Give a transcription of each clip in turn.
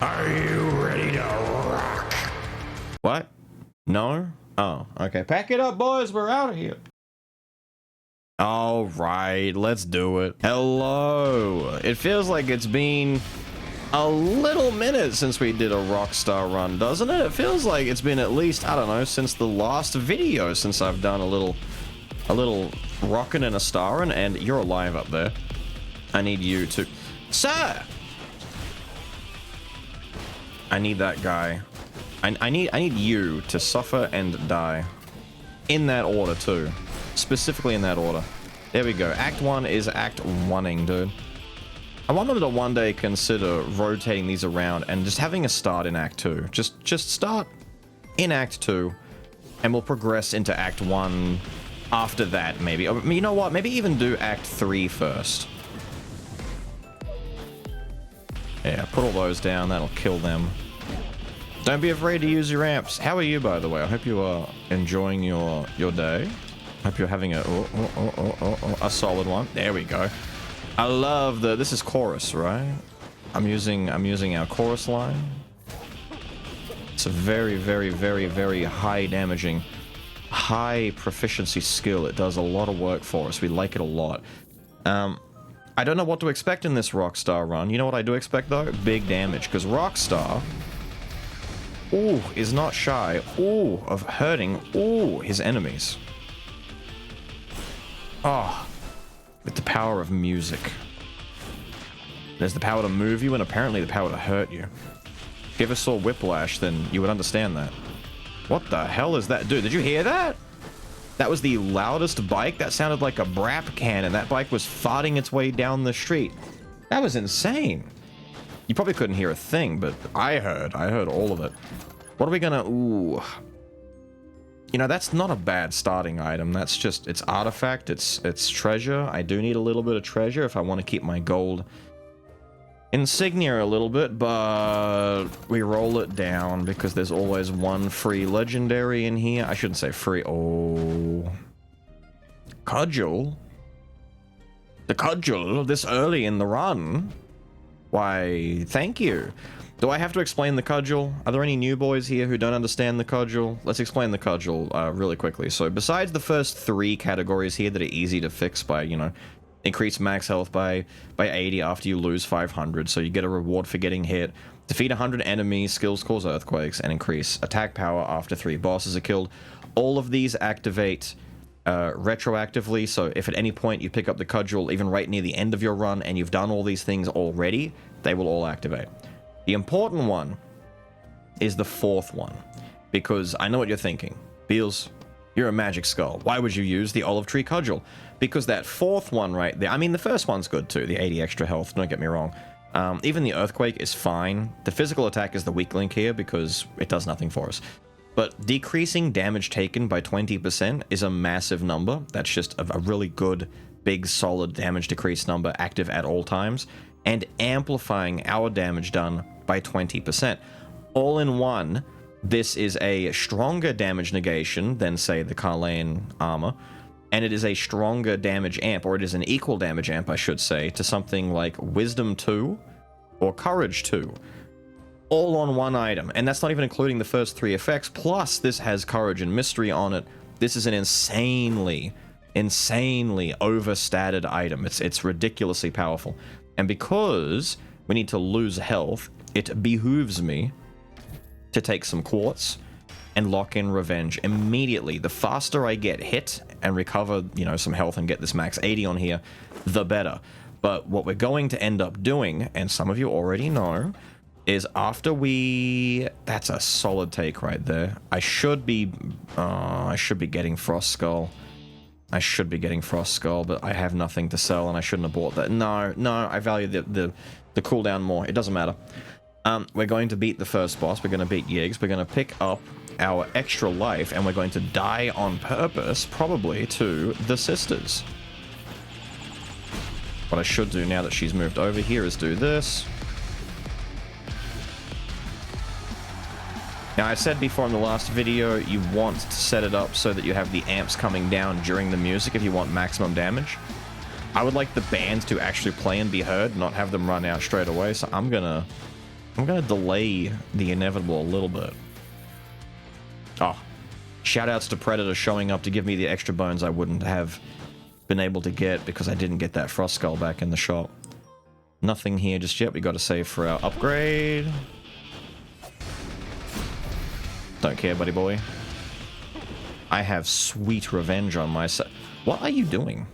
Are you ready to rock? What? No? Oh, okay. Pack it up, boys. We're out of here. All right, let's do it. Hello. It feels like it's been a little minute since we did a Rockstar run, doesn't it? It feels like it's been at least, I don't know, since the last video, since I've done a little rockin' and a starrin', and you're alive up there. I need you to... Sir! I need that guy. I need you to suffer and die. In that order, too. Specifically in that order. There we go. Act 1 is Act 1ing, dude. I want them to one day consider rotating these around and just having a start in Act 2. Just start in Act 2, and we'll progress into Act 1 after that, maybe. Or, you know what? Maybe even do Act 3 first. Yeah, put all those down. That'll kill them. Don't be afraid to use your amps. How are you, by the way? I hope you are enjoying your day. Hope you're having a solid one. There we go. I love the... This is chorus, right? I'm using our chorus line. It's a very, very, very, very high damaging, high proficiency skill. It does a lot of work for us. We like it a lot. I don't know what to expect in this Rockstar run. You know what I do expect, though? Big damage, because Rockstar... Ooh, is not shy. Ooh, of hurting. Ooh, his enemies. Oh, with the power of music. There's the power to move you and apparently the power to hurt you. If you ever saw Whiplash, then you would understand that. What the hell is that? Dude, did you hear that? That was the loudest bike. That sounded like a brap can, and that bike was farting its way down the street. That was insane. You probably couldn't hear a thing, but I heard all of it. What are we gonna... Ooh. You know, that's not a bad starting item. That's just... It's artifact, it's treasure. I do need a little bit of treasure if I want to keep my gold insignia a little bit, but we roll it down because there's always one free legendary in here. I shouldn't say free. Oh. Cudgel? The cudgel this early in the run? Why, thank you. Do I have to explain the cudgel? Are there any new boys here who don't understand the cudgel? Let's explain the cudgel really quickly. So besides the first 3 categories here that are easy to fix by, you know, increase max health by 80 after you lose 500, so you get a reward for getting hit, defeat 100 enemies, skills cause earthquakes, and increase attack power after 3 bosses are killed. All of these activate retroactively, so if at any point you pick up the cudgel, even right near the end of your run, and you've done all these things already, they will all activate. The important one is the 4th one, because I know what you're thinking. Beelz, you're a magic skull. Why would you use the olive tree cudgel? Because that 4th one right there, I mean, the first one's good too, the 80 extra health, don't get me wrong. Even the earthquake is fine. The physical attack is the weak link here because it does nothing for us. But decreasing damage taken by 20% is a massive number. That's just a really good, big, solid damage decrease number active at all times. And amplifying our damage done by 20%. All in one, this is a stronger damage negation than, say, the Carlane armor. And it is a stronger damage amp, or it is an equal damage amp, I should say, to something like Wisdom 2 or Courage 2. All on one item. And that's not even including the first 3 effects. Plus, this has Courage and Mystery on it. This is an insanely overstated item. It's ridiculously powerful. And because we need to lose health, it behooves me to take some quartz and lock in revenge immediately. The faster I get hit and recover, you know, some health and get this max 80 on here, the better. But what we're going to end up doing, and some of you already know, is after we... That's a solid take right there. I should be getting Frost Skull. I should be getting Frost Skull, but I have nothing to sell and I shouldn't have bought that. No, I value the cooldown more. It doesn't matter. We're going to beat the first boss. We're going to beat Yiggs. We're going to pick up our extra life and we're going to die on purpose, probably, to the sisters. What I should do now that she's moved over here is do this. Now, I said before in the last video, you want to set it up so that you have the amps coming down during the music if you want maximum damage. I would like the band to actually play and be heard, not have them run out straight away. So I'm gonna delay the inevitable a little bit. Oh, shout outs to Predator showing up to give me the extra bones I wouldn't have been able to get because I didn't get that Frost Skull back in the shop. Nothing here just yet. We got to save for our upgrade. Don't care, buddy boy. I have sweet revenge on my side. What are you doing?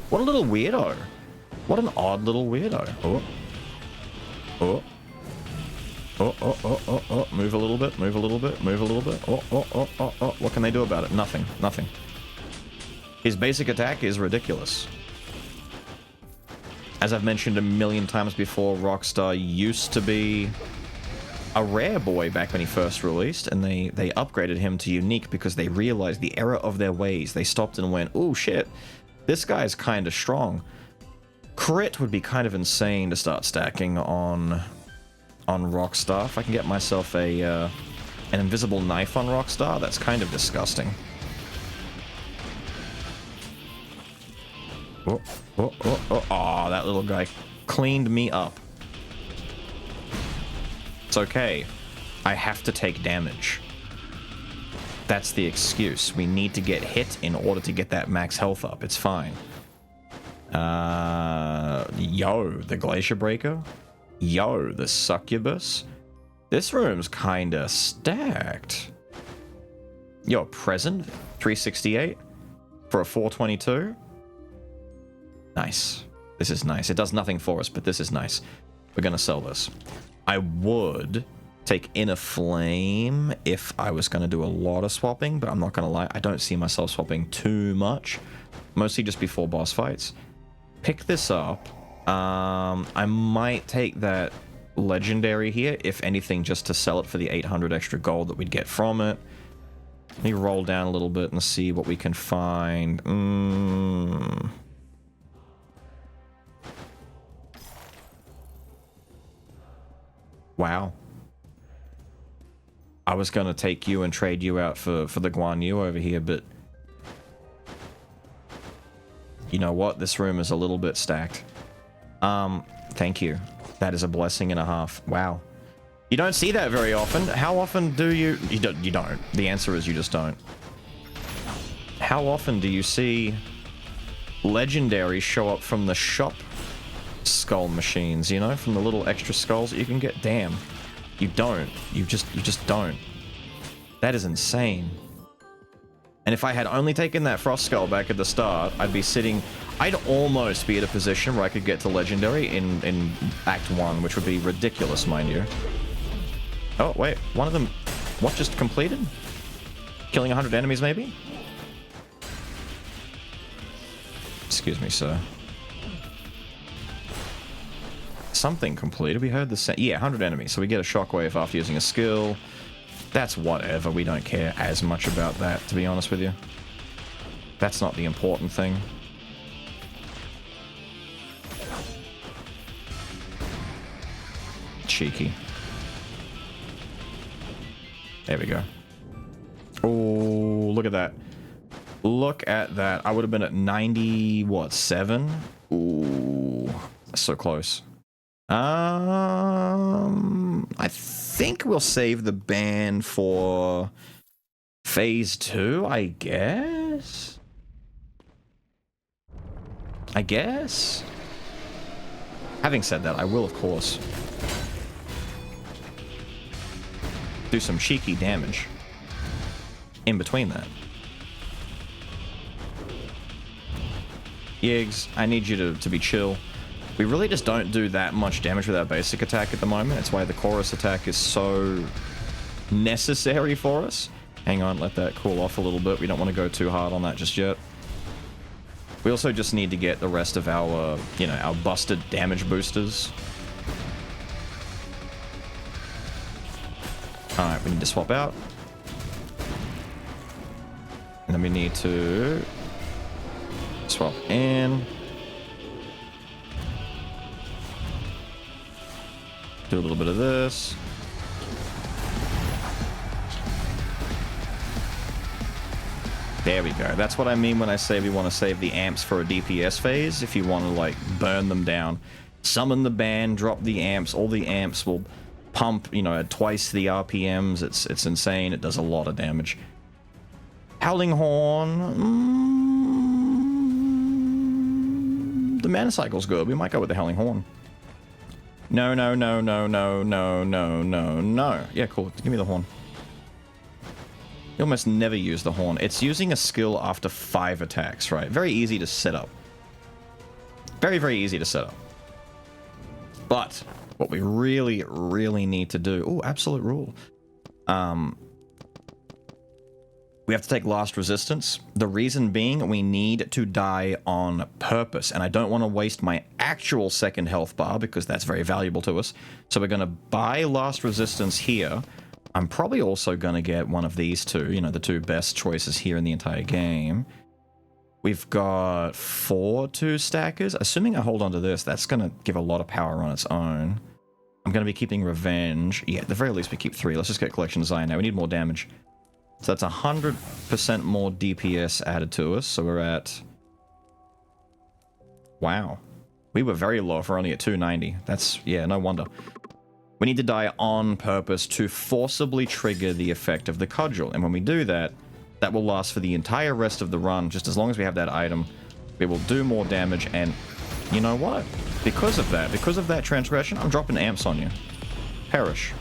What a little weirdo. What an odd little weirdo. Oh. Oh. Oh, oh, oh, oh, oh. Move a little bit, move a little bit, move a little bit. Oh, oh, oh, oh, oh. What can they do about it? Nothing, nothing. His basic attack is ridiculous. As I've mentioned a million times before, Rockstar used to be a rare boy back when he first released, and they upgraded him to unique because they realized the error of their ways. They stopped and went, oh shit, this guy's kind of strong. Crit would be kind of insane to start stacking on Rockstar. If I can get myself an invisible knife on Rockstar, that's kind of disgusting. Oh, oh, oh, oh, oh, that little guy cleaned me up. It's okay. I have to take damage. That's the excuse. We need to get hit in order to get that max health up. It's fine. Yo, the Glacier Breaker. Yo, the Succubus. This room's kinda stacked. Yo, present. 368 for a 422. Nice. This is nice. It does nothing for us, but this is nice. We're gonna sell this. I would take Inner Flame if I was gonna do a lot of swapping, but I'm not gonna lie, I don't see myself swapping too much. Mostly just before boss fights. Pick this up. I might take that Legendary here, if anything, just to sell it for the 800 extra gold that we'd get from it. Let me roll down a little bit and see what we can find. Wow. I was gonna take you and trade you out for the Guan Yu over here, but you know what? This room is a little bit stacked. Thank you. That is a blessing and a half. Wow. You don't see that very often. How often do you... You don't. The answer is you just don't. How often do you see legendaries show up from the shop skull machines, you know? From the little extra skulls that you can get? Damn. You don't. You just don't. That is insane. And if I had only taken that Frost Skull back at the start, I'd be sitting... I'd almost be at a position where I could get to Legendary in Act 1, which would be ridiculous, mind you. Oh, wait. One of them... What just completed? Killing 100 enemies, maybe? Excuse me, sir. Something completed. We heard the same... Yeah, 100 enemies. So we get a shockwave after using a skill. That's whatever. We don't care as much about that, to be honest with you. That's not the important thing. Cheeky. There we go. Oh, look at that. Look at that. I would have been at 90, what, 7? Ooh, so close. I think we'll save the ban for phase 2, I guess. Having said that, I will, of course, do some cheeky damage in between that. Yiggs, I need you to be chill. We really just don't do that much damage with our basic attack at the moment. It's why the chorus attack is so necessary for us. Hang on, let that cool off a little bit. We don't want to go too hard on that just yet. We also just need to get the rest of our, you know, our busted damage boosters. Alright, we need to swap out. And then we need to swap in. Do a little bit of this. There we go. That's what I mean when I say we want to save the amps for a DPS phase. If you want to, like, burn them down. Summon the band, drop the amps. All the amps will pump, you know, at twice the RPMs. It's insane. It does a lot of damage. Howling Horn. The mana cycle's good. We might go with the Howling Horn. No, no, no, no, no, no, no, no, no. Yeah, cool. Give me the horn. You almost never use the horn. It's using a skill after 5 attacks, right? Very easy to set up. Very, very easy to set up. But what we really, really need to do... Oh, absolute rule. We have to take last resistance. The reason being we need to die on purpose. And I don't want to waste my actual second health bar because that's very valuable to us. So we're going to buy last resistance here. I'm probably also going to get one of these two, you know, the two best choices here in the entire game. We've got 4 2-stackers. Assuming I hold on to this, that's going to give a lot of power on its own. I'm going to be keeping Revenge. Yeah, at the very least we keep 3. Let's just get Collection Design now. We need more damage. So that's 100% more DPS added to us. So we're at... Wow. We were very low if we're only at 290. That's... Yeah, no wonder. We need to die on purpose to forcibly trigger the effect of the Cudgel. And when we do that, that will last for the entire rest of the run. Just as long as we have that item, we will do more damage. And you know what? Because of that transgression, I'm dropping amps on you. Perish.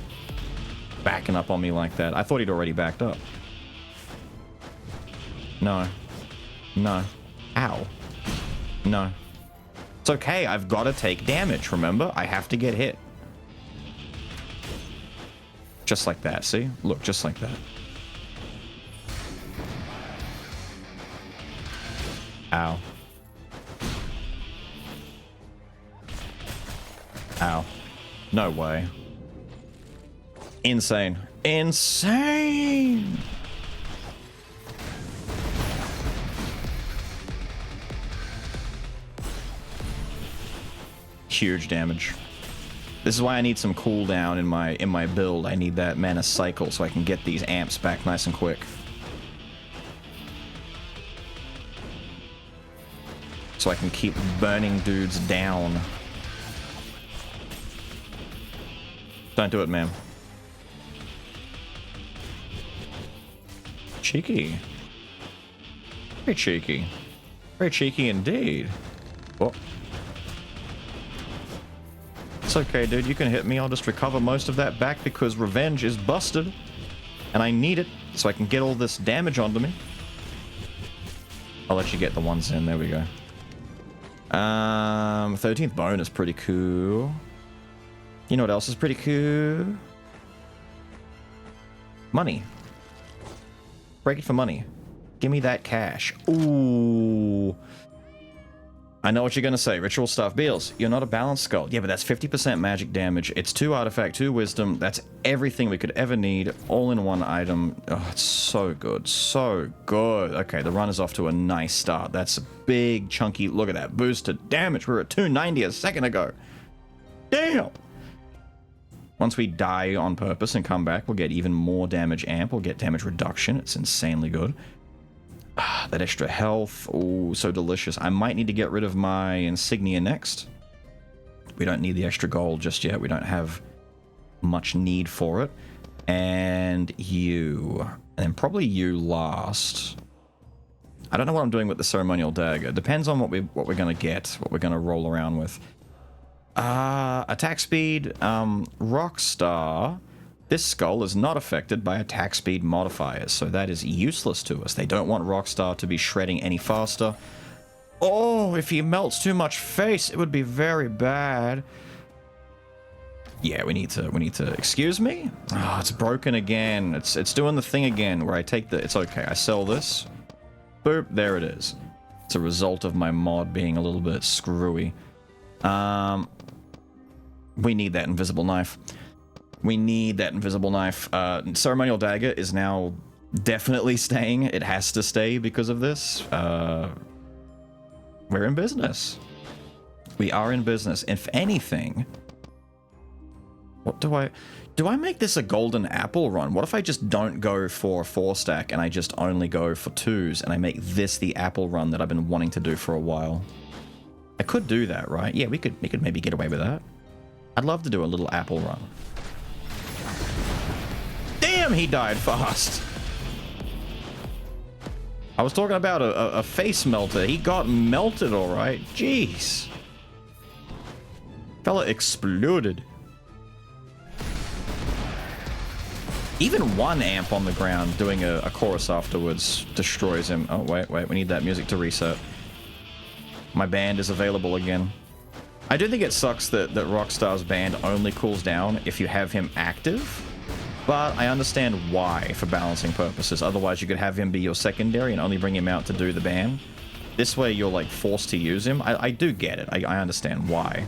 Backing up on me like that. I thought he'd already backed up. No. No. Ow. No. It's okay. I've got to take damage, remember? I have to get hit. Just like that, see? Look, just like that. Ow. Ow. No way. Insane. Insane! Huge damage. This is why I need some cooldown in my build. I need that mana cycle so I can get these amps back nice and quick. So I can keep burning dudes down. Don't do it, ma'am. Cheeky. Very cheeky. Very cheeky indeed. Oh. It's okay, dude. You can hit me. I'll just recover most of that back because Revenge is busted. And I need it so I can get all this damage onto me. I'll let you get the ones in. There we go. 13th bone is pretty cool. You know what else is pretty cool? Money. Break it for money. Give me that cash. Ooh. I know what you're going to say. Ritual stuff. Beelz, you're not a balanced skull. Yeah, but that's 50% magic damage. It's 2 artifact, 2 wisdom. That's everything we could ever need. All in one item. Oh, it's so good. So good. Okay, the run is off to a nice start. That's a big, chunky... Look at that. Boosted damage. We were at 290 a second ago. Damn! Once we die on purpose and come back, we'll get even more damage amp. We'll get damage reduction. It's insanely good. Ah, that extra health. Oh, so delicious. I might need to get rid of my insignia next. We don't need the extra gold just yet. We don't have much need for it. And you. And then probably you last. I don't know what I'm doing with the ceremonial dagger. Depends on what we're going to get, what we're going to roll around with. Attack speed, Rockstar. This skull is not affected by attack speed modifiers, so that is useless to us. They don't want Rockstar to be shredding any faster. Oh, if he melts too much face, it would be very bad. Yeah, we need to, excuse me? Oh, it's broken again. It's doing the thing again where I take the, it's okay. I sell this. Boop, there it is. It's a result of my mod being a little bit screwy. We need that invisible knife. We need that invisible knife. Ceremonial dagger is now definitely staying. It has to stay because of this. We're in business. We are in business. If anything, What do I make this a golden apple run? What if I just don't go for a 4-stack and I just only go for 2s and I make this the apple run that I've been wanting to do for a while? I could do that, right? Yeah, we could maybe get away with that. I'd love to do a little apple run. Damn, he died fast. I was talking about a face melter. He got melted, all right. Jeez. Fella exploded. Even 1 amp on the ground doing a chorus afterwards destroys him. Oh, wait. We need that music to reset. My band is available again. I do think it sucks that Rockstar's band only cools down if you have him active. But I understand why for balancing purposes. Otherwise, you could have him be your secondary and only bring him out to do the ban. This way, you're like forced to use him. I do get it. I understand why.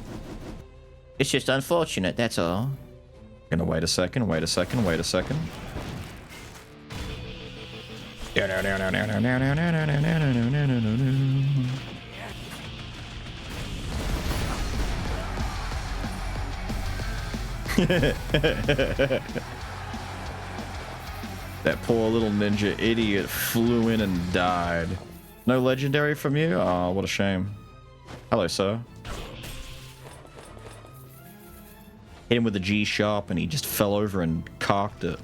It's just unfortunate, that's all. Gonna wait a second. That poor little ninja idiot flew in and died. No legendary from you? Oh, what a shame. Hello, sir. Hit him with a G-sharp and he just fell over and cocked it.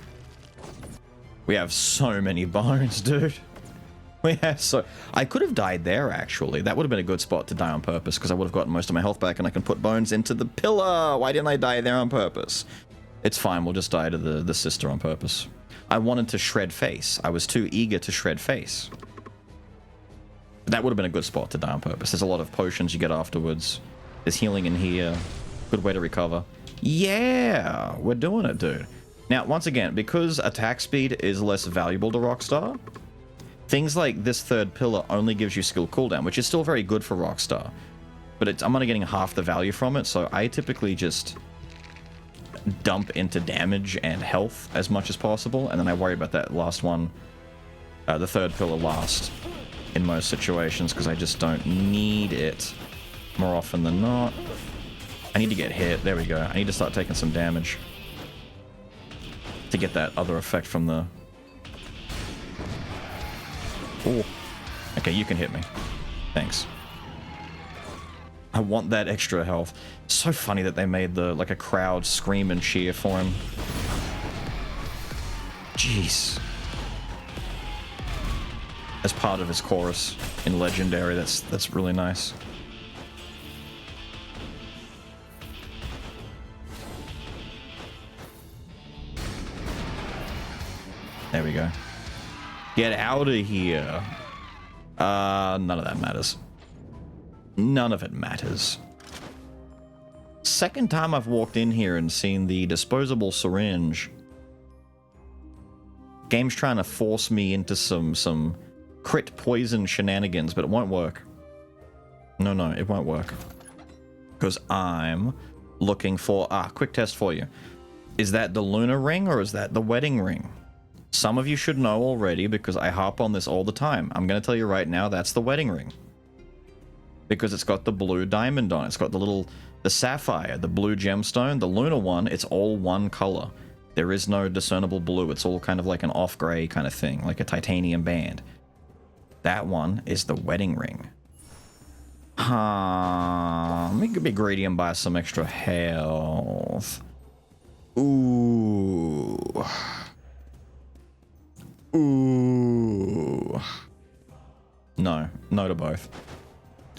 We have so many bones, dude. We have so... I could have died there, actually. That would have been a good spot to die on purpose, because I would have gotten most of my health back and I can put bones into the pillar. Why didn't I die there on purpose? It's fine, we'll just die to the sister on purpose. I wanted to shred face. I was too eager to shred face. That would have been a good spot to die on purpose. There's a lot of potions you get afterwards. There's healing in here. Good way to recover. Yeah, we're doing it, dude. Now, once again, because attack speed is less valuable to Rockstar, things like this 3rd pillar only gives you skill cooldown, which is still very good for Rockstar. But I'm only getting half the value from it, so I typically just dump into damage and health as much as possible, and then I worry about that last one, the 3rd pillar last, in most situations, because I just don't need it more often than not. I need to get hit. There we go. I need to start taking some damage to get that other effect from the... Oh. Okay, you can hit me. Thanks. I want that extra health. So funny that they made like a crowd scream and cheer for him. Jeez. As part of his chorus in Legendary, that's really nice. There we go. Get out of here. None of that matters. None of it matters. Second time I've walked in here and seen the disposable syringe. Game's trying to force me into some crit poison shenanigans, but it won't work. No, it won't work. Because I'm looking for... quick test for you. Is that the lunar ring or is that the wedding ring? Some of you should know already because I harp on this all the time. I'm going to tell you right now, that's the wedding ring. Because it's got the blue diamond on it. It's got the sapphire, the blue gemstone. The lunar one, it's all one color. There is no discernible blue. It's all kind of like an off-gray kind of thing, like a titanium band. That one is the wedding ring. Let me be greedy and buy some extra health. Ooh. No to both.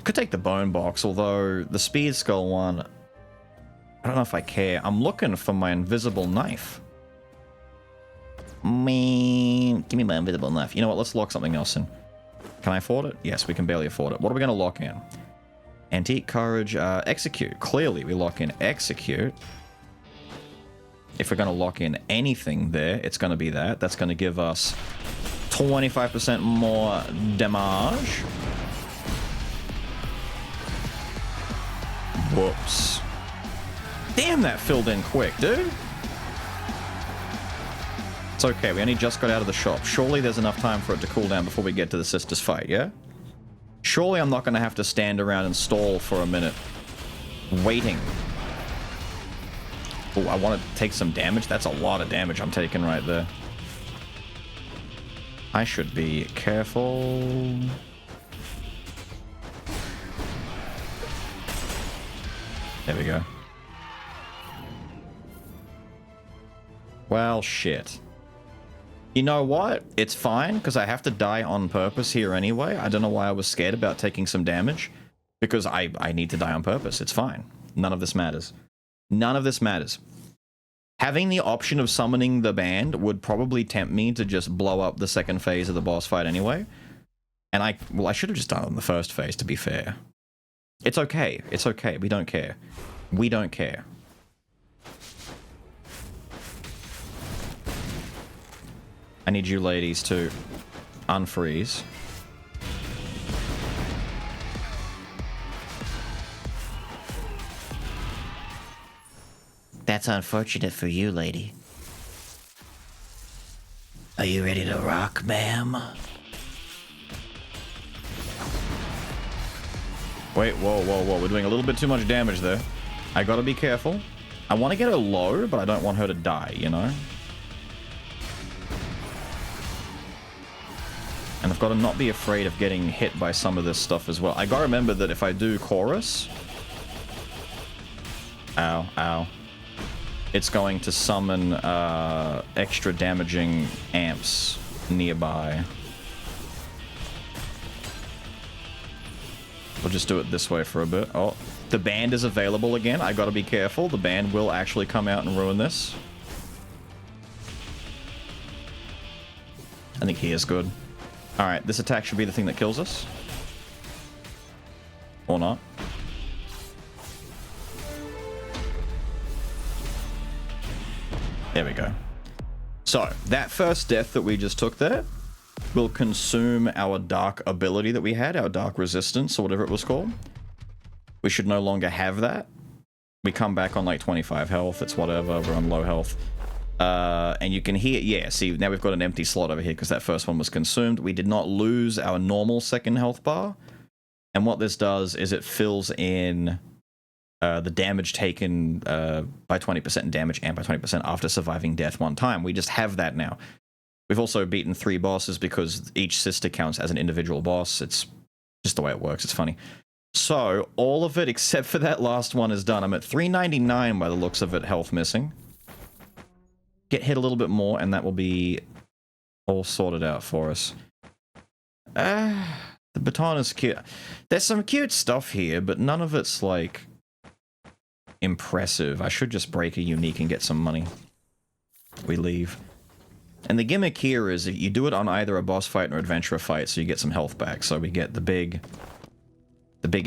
Could take the bone box, although the speed skull one, I don't know if I care. I'm looking for my invisible knife. Man, give me my invisible knife. You know what? Let's lock something else in. Can I afford it? Yes, we can barely afford it. What are we going to lock in? Antique Courage, Execute. Clearly, we lock in Execute. If we're going to lock in anything there, it's going to be that. That's going to give us 25% more damage. Whoops. Damn, that filled in quick, dude. It's okay, we only just got out of the shop. Surely there's enough time for it to cool down before we get to the sisters fight, yeah? Surely I'm not going to have to stand around and stall for a minute. Waiting. Oh, I want to take some damage. That's a lot of damage I'm taking right there. I should be careful. There we go. Well, shit. You know what? It's fine, because I have to die on purpose here anyway. I don't know why I was scared about taking some damage. Because I need to die on purpose. It's fine. None of this matters. None of this matters. Having the option of summoning the band would probably tempt me to just blow up the second phase of the boss fight anyway. And I should have just done it in the first phase, to be fair. It's okay. It's okay. We don't care. We don't care. I need you ladies to unfreeze. That's unfortunate for you, lady. Are you ready to rock, ma'am? Wait, whoa, whoa, whoa. We're doing a little bit too much damage there. I gotta be careful. I want to get her low, but I don't want her to die, you know? And I've got to not be afraid of getting hit by some of this stuff as well. I gotta remember that if I do chorus... Ow, ow. It's going to summon extra damaging amps nearby. We'll just do it this way for a bit. Oh, the band is available again. I gotta be careful. The band will actually come out and ruin this. I think he is good. Alright, this attack should be the thing that kills us. Or not. There we go. So, that first death that we just took there will consume our dark ability that we had, our dark resistance, or whatever it was called. We should no longer have that. We come back on like 25 health, it's whatever, we're on low health. And you can hear, yeah, see, now we've got an empty slot over here because that first one was consumed. We did not lose our normal second health bar. And what this does is it fills in the damage taken by 20% in damage and by 20% after surviving death one time. We just have that now. We've also beaten 3 bosses because each sister counts as an individual boss. It's just the way it works. It's funny. So, all of it except for that last one is done. I'm at 399 by the looks of it, health missing. Get hit a little bit more and that will be all sorted out for us. The baton is cute. There's some cute stuff here, but none of it's like impressive. I should just break a unique and get some money. We leave. And the gimmick here is if you do it on either a boss fight or adventurer fight, so you get some health back. So we get the big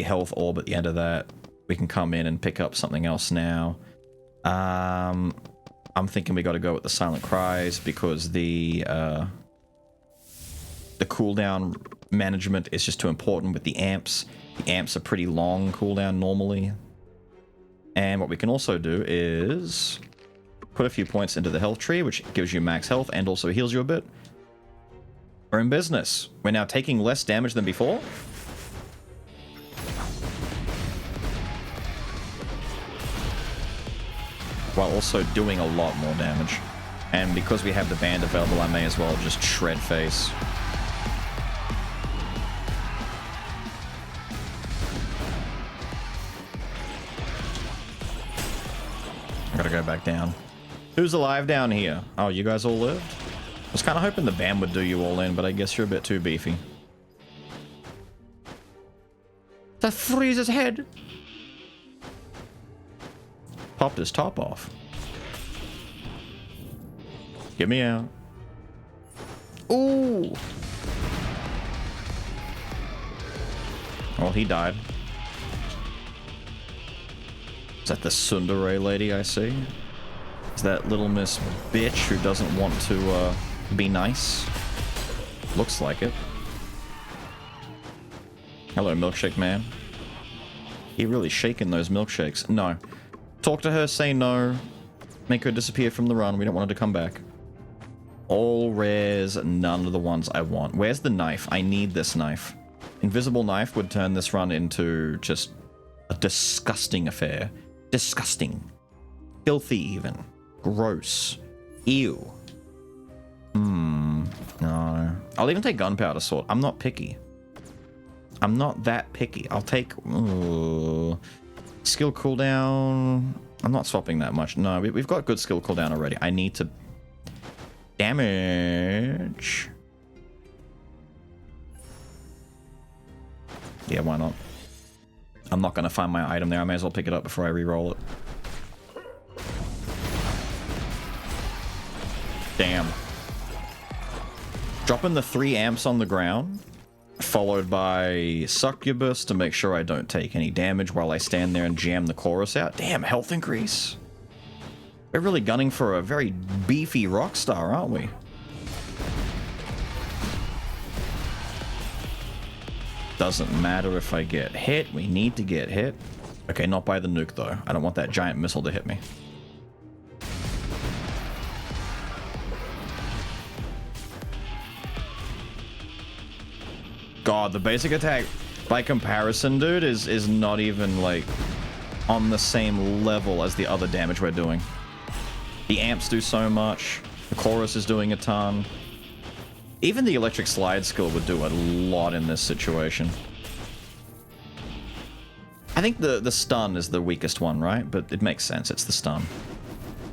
health orb at the end of that. We can come in and pick up something else now. I'm thinking we got to go with the silent cries because the cooldown management is just too important with the amps. The amps are pretty long cooldown normally. And what we can also do is put a few points into the health tree, which gives you max health and also heals you a bit. We're in business. We're now taking less damage than before. While also doing a lot more damage. And because we have the band available, I may as well just shred face. I gotta go back down. Who's alive down here? Oh, you guys all lived? I was kind of hoping the band would do you all in, but I guess you're a bit too beefy. That frees his head. Popped his top off. Get me out. Ooh. Well, he died. Is that the tsundere lady I see? Is that little Miss Bitch who doesn't want to be nice? Looks like it. Hello, milkshake man. He really shaking those milkshakes. No. Talk to her, say no. Make her disappear from the run. We don't want her to come back. All rares, none of the ones I want. Where's the knife? I need this knife. Invisible knife would turn this run into just a disgusting affair. Disgusting. Filthy even. Gross. Ew. No. I'll even take gunpowder sword. I'm not picky. I'm not that picky. I'll take... skill cooldown. I'm not swapping that much. No, we've got good skill cooldown already. I need to... damage. Yeah, why not? I'm not going to find my item there. I may as well pick it up before I re-roll it. Damn. Dropping the 3 amps on the ground, followed by Succubus to make sure I don't take any damage while I stand there and jam the chorus out. Damn, health increase. We're really gunning for a very beefy rock star, aren't we? Doesn't matter if I get hit. We need to get hit. Okay, not by the nuke, though. I don't want that giant missile to hit me. God, the basic attack, by comparison, dude, is not even, like, on the same level as the other damage we're doing. The amps do so much. The chorus is doing a ton. Even the electric slide skill would do a lot in this situation. I think the stun is the weakest one, right? But it makes sense. It's the stun.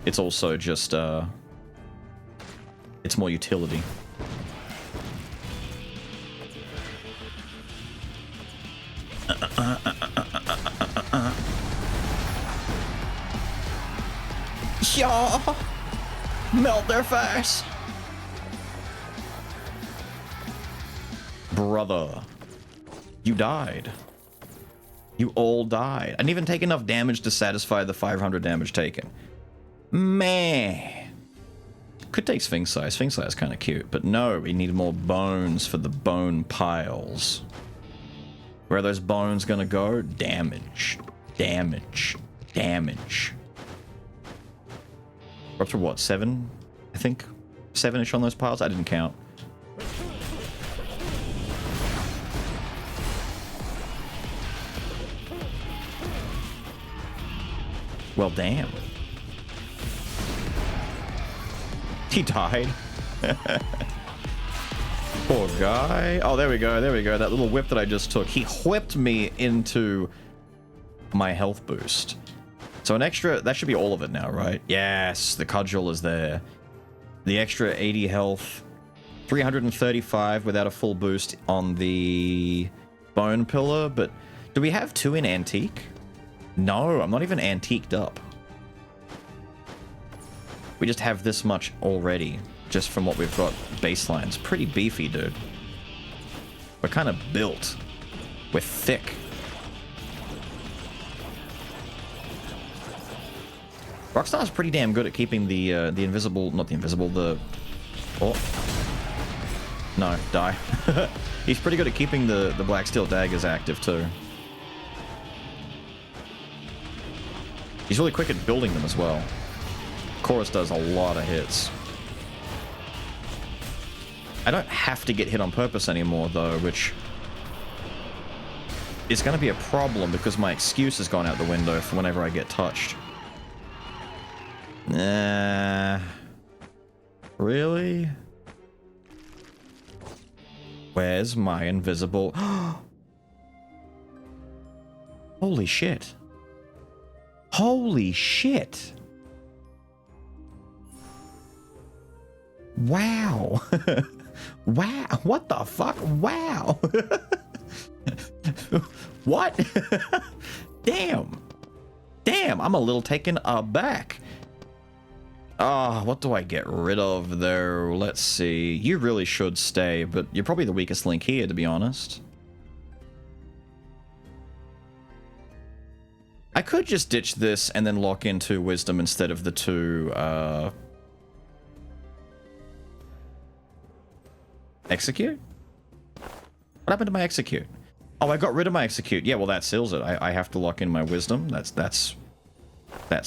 It's also just, it's more utility. Yeah! Melt their face! Brother. You died. You all died. I didn't even take enough damage to satisfy the 500 damage taken. Man. Could take Sphinx Eye. Sphinx Eye is kind of cute. But no, we need more bones for the bone piles. Where are those bones gonna go? Damage. Damage. Damage. We're up to what, 7? I think 7-ish on those piles? I didn't count. Well, damn. He died. Poor guy. Oh, there we go. There we go. That little whip that I just took. He whipped me into my health boost. So an extra... That should be all of it now, right? Yes, the cudgel is there. The extra 80 health. 335 without a full boost on the bone pillar. But do we have 2 in antique? No, I'm not even antiqued up. We just have this much already, just from what we've got baseline. It's pretty beefy, dude. We're kind of built. We're thick. Rockstar's pretty damn good at keeping the invisible... Not the invisible, the... Oh. No, die. He's pretty good at keeping the black steel daggers active, too. He's really quick at building them as well. Chorus does a lot of hits. I don't have to get hit on purpose anymore, though, which is going to be a problem because my excuse has gone out the window for whenever I get touched. Really? Where's my invisible... Holy shit. Holy shit. Wow. Wow. What the fuck? Wow. What? Damn. Damn, I'm a little taken aback. Ah, what do I get rid of there? Let's see. You really should stay, but you're probably the weakest link here, to be honest. I could just ditch this and then lock into Wisdom instead of the 2, Execute? What happened to my Execute? Oh, I got rid of my Execute. Yeah, well, that seals it. I have to lock in my Wisdom. That's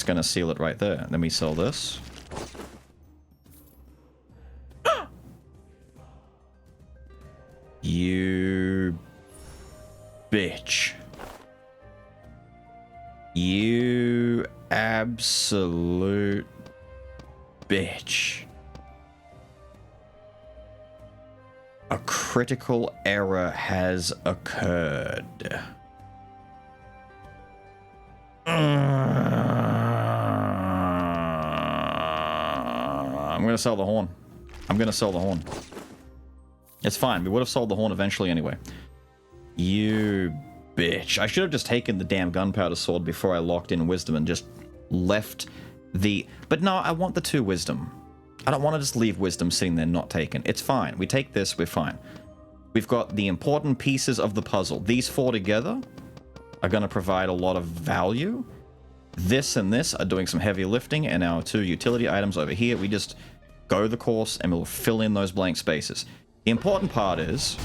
gonna seal it right there. Let me sell this. You bitch. You absolute bitch. A critical error has occurred. I'm gonna sell the horn. I'm gonna sell the horn. It's fine. We would have sold the horn eventually anyway. You bitch. I should have just taken the damn gunpowder sword before I locked in wisdom and just left the... But no, I want the 2 wisdom. I don't want to just leave wisdom sitting there not taken. It's fine. We take this, we're fine. We've got the important pieces of the puzzle. These 4 together are going to provide a lot of value. This and this are doing some heavy lifting, and our 2 utility items over here, we just go the course and we'll fill in those blank spaces. The important part is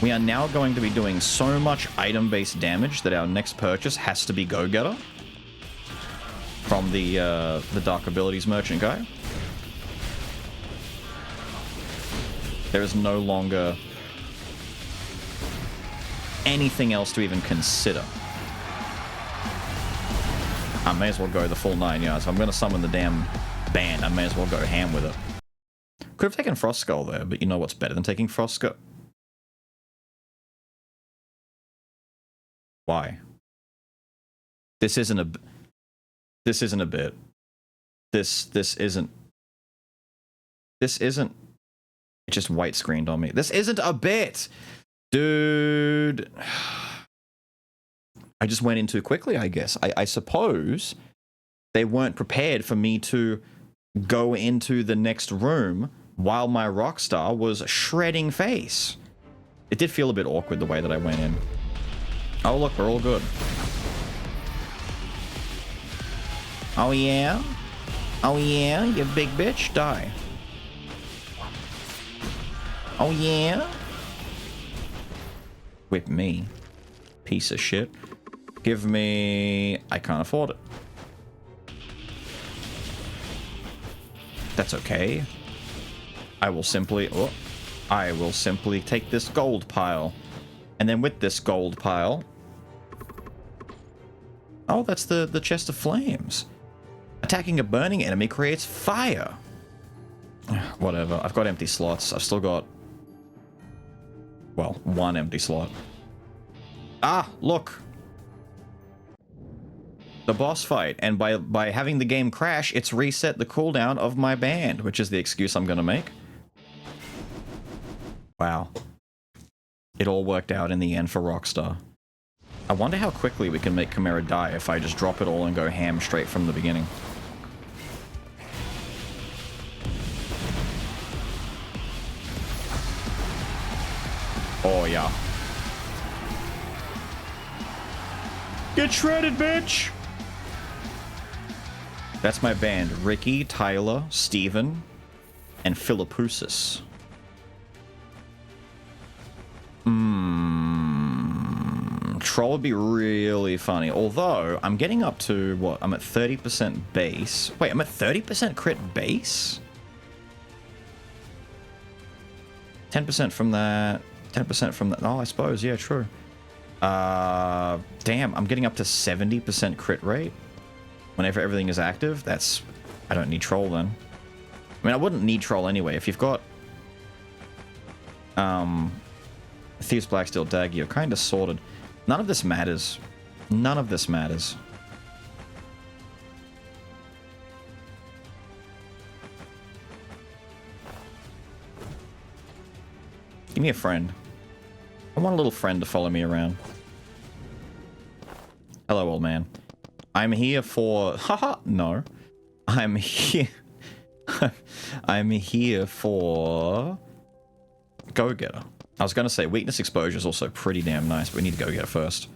we are now going to be doing so much item-based damage that our next purchase has to be Go-Getter from the Dark Abilities Merchant guy. There is no longer anything else to even consider. I may as well go the full 9 yards. If I'm going to summon the damn band, I may as well go ham with it. Could have taken Frost Skull there, but you know what's better than taking Frost Skull? Why? This isn't a... This isn't a bit. This isn't... This isn't... It just white screened on me. This isn't a bit! Dude... I just went in too quickly, I guess. I suppose they weren't prepared for me to go into the next room while my Rockstar was shredding face. It did feel a bit awkward the way that I went in. Oh, look, we're all good. Oh, yeah? Oh, yeah? You big bitch? Die. Oh, yeah? Whip me. Piece of shit. Give me... I can't afford it. That's okay. I will simply... Oh, I will simply take this gold pile. And then with this gold pile... Oh, that's the chest of flames. Attacking a burning enemy creates fire. Whatever. I've got empty slots. I've still got... Well, 1 empty slot. Ah, look. The boss fight. And by having the game crash, it's reset the cooldown of my band, which is the excuse I'm going to make. Wow. It all worked out in the end for Rockstar. I wonder how quickly we can make Chimera die if I just drop it all and go ham straight from the beginning. Oh, yeah. Get shredded, bitch! That's my band. Ricky, Tyler, Steven, and Philippusis. Troll would be really funny. Although, I'm getting up to, what? I'm at 30% base. Wait, I'm at 30% crit base? 10% from that. 10% from that. Oh, I suppose. Yeah, true. Damn, I'm getting up to 70% crit rate whenever everything is active. That's... I don't need troll then. I mean, I wouldn't need troll anyway. If you've got... Thieves Blacksteel Dagger, you're kind of sorted. None of this matters. None of this matters. Give me a friend. I want a little friend to follow me around. Hello, old man. I'm here for... Haha, no. I'm here... I'm here for... Go-Getter. I was going to say, weakness exposure is also pretty damn nice, but we need to Go-Getter first.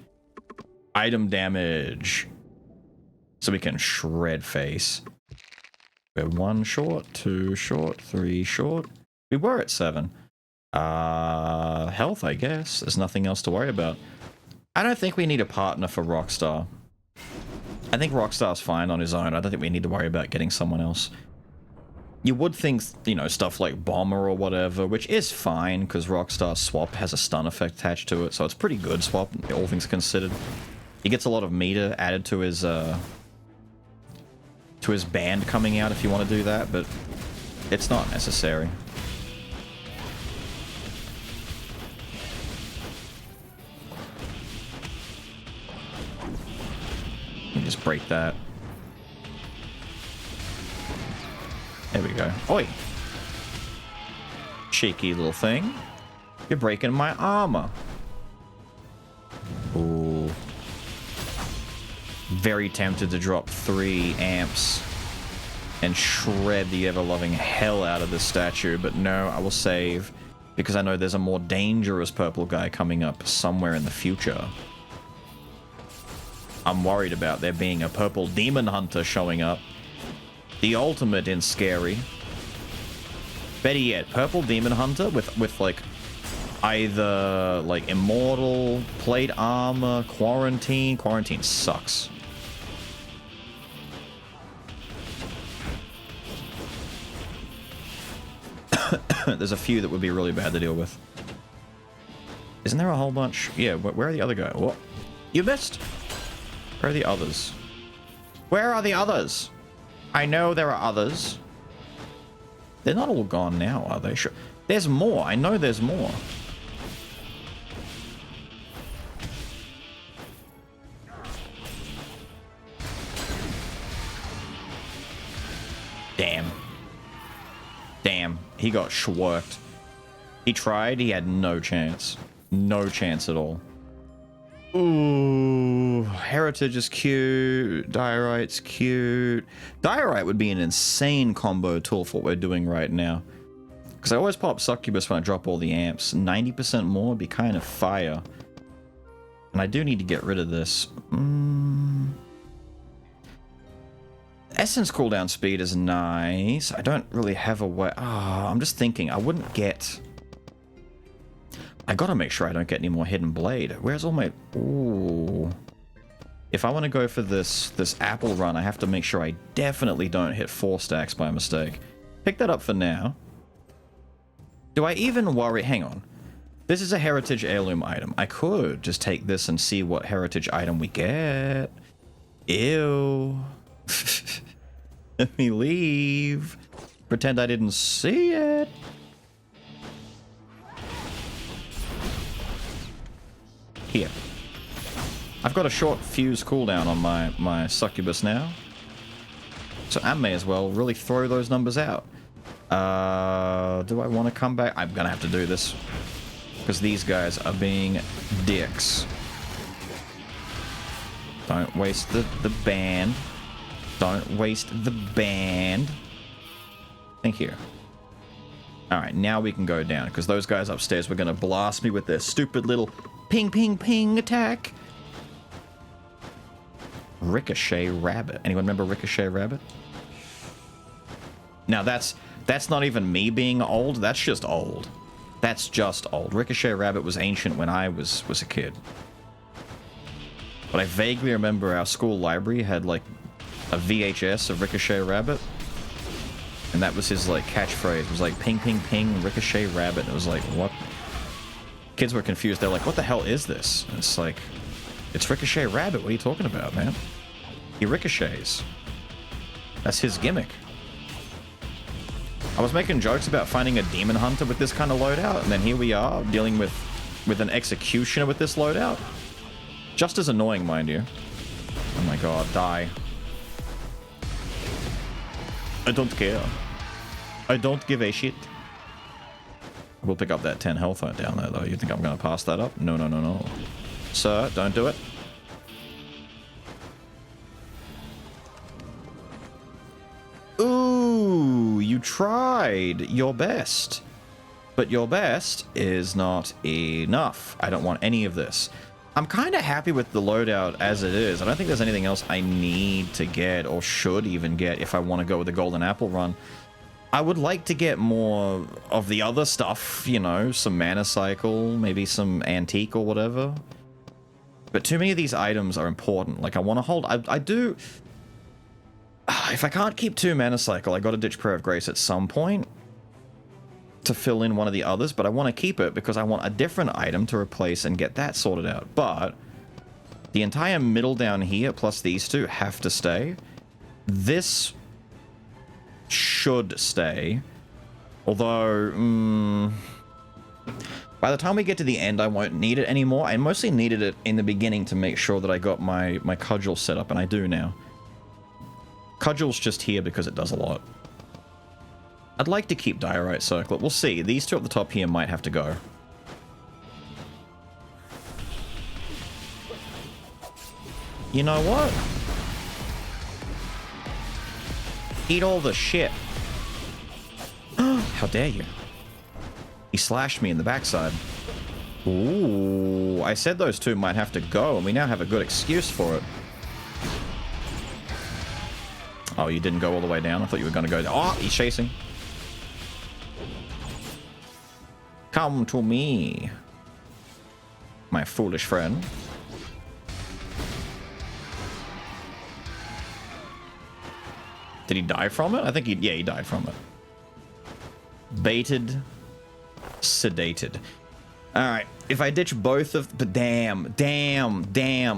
Item damage. So we can shred face. We're 1 short, 2 short, 3 short. We were at 7. Health, I guess. There's nothing else to worry about. I don't think we need a partner for Rockstar. I think Rockstar's fine on his own. I don't think we need to worry about getting someone else. You would think, you know, stuff like Bomber or whatever, which is fine, because Rockstar's swap has a stun effect attached to it, so it's pretty good swap, all things considered. He gets a lot of meter added to his to his band coming out if you want to do that, but it's not necessary. You just break that. There we go. Oi! Cheeky little thing. You're breaking my armor. Ooh. Very tempted to drop 3 amps and shred the ever-loving hell out of this statue, but no, I will save because I know there's a more dangerous purple guy coming up somewhere in the future. I'm worried about there being a purple demon hunter showing up. The ultimate in scary. Better yet, purple demon hunter with like either like immortal, plate armor, quarantine. Quarantine sucks. There's a few that would be really bad to deal with. Isn't there a whole bunch? Yeah, where are the other guys? What? You missed. Where are the others? Where are the others? I know there are others. They're not all gone now, are they? Sure. There's more. I know there's more. Damn. Damn. He got schworked. He tried. He had no chance. No chance at all. Ooh, Heritage is cute. Diorite's cute. Diorite would be an insane combo tool for what we're doing right now. Because I always pop Succubus when I drop all the amps. 90% more would be kind of fire. And I do need to get rid of this. Essence cooldown speed is nice. I don't really have a way... I'm just thinking. I wouldn't get... I gotta make sure I don't get any more Hidden Blade. Where's all my... Ooh. If I want to go for this apple run, I have to make sure I definitely don't hit 4 stacks by mistake. Pick that up for now. Do I even worry... Hang on. This is a Heritage Heirloom item. I could just take this and see what Heritage item we get. Ew. Let me leave. Pretend I didn't see it. Here. I've got a short fuse cooldown on my Succubus now. So I may as well really throw those numbers out. Do I want to come back? I'm gonna have to do this. Because these guys are being dicks. Don't waste the band. Don't waste the band. Thank you. Alright, now we can go down. Because those guys upstairs were gonna blast me with their stupid little ping, ping, ping attack. Ricochet Rabbit. Anyone remember Ricochet Rabbit? Now that's not even me being old. That's just old. That's just old. Ricochet Rabbit was ancient when I was a kid. But I vaguely remember our school library had like a VHS of Ricochet Rabbit. And that was his like catchphrase. It was like ping, ping, ping, Ricochet Rabbit. And it was like, what? Kids were confused. They're like, what the hell is this? And it's like, it's Ricochet Rabbit. What are you talking about, man? He ricochets. That's his gimmick. I was making jokes about finding a demon hunter with this kind of loadout, and then here we are dealing with an executioner with this loadout. Just as annoying, mind you. Oh my god, die. I don't care. I don't give a shit. We'll pick up that 10 health down there, though. You think I'm going to pass that up? No, no, no, no. Sir, don't do it. Ooh, you tried your best. But your best is not enough. I don't want any of this. I'm kind of happy with the loadout as it is. I don't think there's anything else I need to get or should even get if I want to go with the Golden Apple run. I would like to get more of the other stuff, you know, some Mana Cycle, maybe some Antique or whatever. But too many of these items are important. Like, I want to hold... I do... If I can't keep 2 Mana Cycle, I got to ditch Prayer of Grace at some point to fill in one of the others, but I want to keep it because I want a different item to replace and get that sorted out. But the entire middle down here, plus these two, have to stay. This should stay. Although, by the time we get to the end, I won't need it anymore. I mostly needed it in the beginning to make sure that I got my cudgel set up, and I do now. Cudgel's just here because it does a lot. I'd like to keep Diorite Circlet. We'll see. These two at the top here might have to go. You know what? Eat all the shit. How dare you? He slashed me in the backside. Ooh, I said those two might have to go, and we now have a good excuse for it. Oh, you didn't go all the way down? I thought you were going to go down. Oh, he's chasing. Come to me, my foolish friend. Did he die from it? I think yeah, he died from it. Baited, sedated. All right, if I ditch both of, but damn,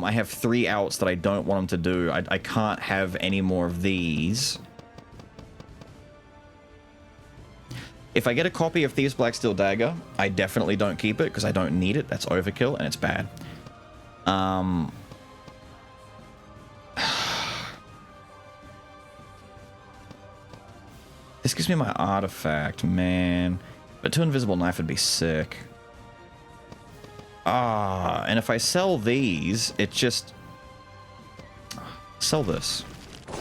I have 3 outs that I don't want him to do. I can't have any more of these. If I get a copy of Thieves' Black Steel Dagger, I definitely don't keep it because I don't need it. That's overkill and it's bad. This gives me my artifact, man. But 2 Invisible Knife would be sick. Ah, and if I sell these, it just... Sell this.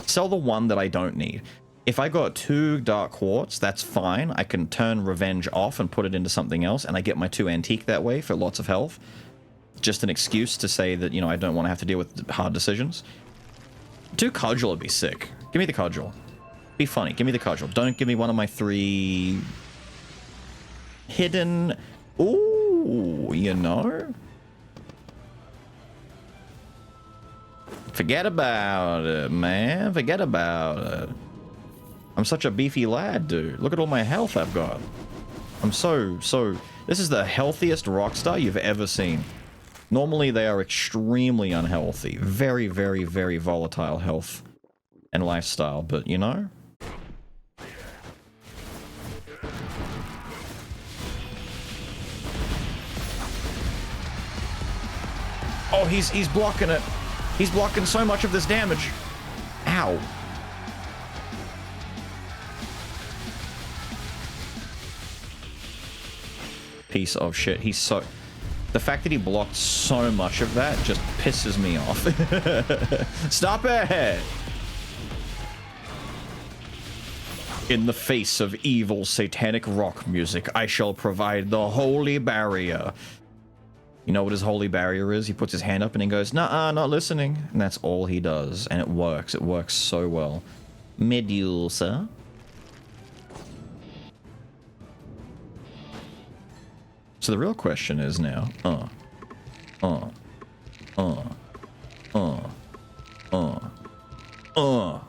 Sell the one that I don't need. If I got 2 Dark Quartz, that's fine. I can turn Revenge off and put it into something else, and I get my 2 Antique that way for lots of health. Just an excuse to say that, you know, I don't want to have to deal with hard decisions. 2 Cudgel would be sick. Give me the Cudgel. Be funny. Give me the Cudgel. Don't give me one of my 3... hidden... Ooh, you know? Forget about it, man. Forget about it. I'm such a beefy lad, dude. Look at all my health I've got. I'm so... This is the healthiest rockstar you've ever seen. Normally, they are extremely unhealthy. Very, very, very volatile health and lifestyle, but, you know? Oh, he's blocking it. He's blocking so much of this damage. Ow. Piece of shit. He's so... The fact that he blocked so much of that just pisses me off. Stop it! In the face of evil satanic rock music, I shall provide the holy barrier. You know what his holy barrier is? He puts his hand up and he goes, "Nuh-uh, not listening." And that's all he does. And it works. It works so well. Medusa. So the real question is now,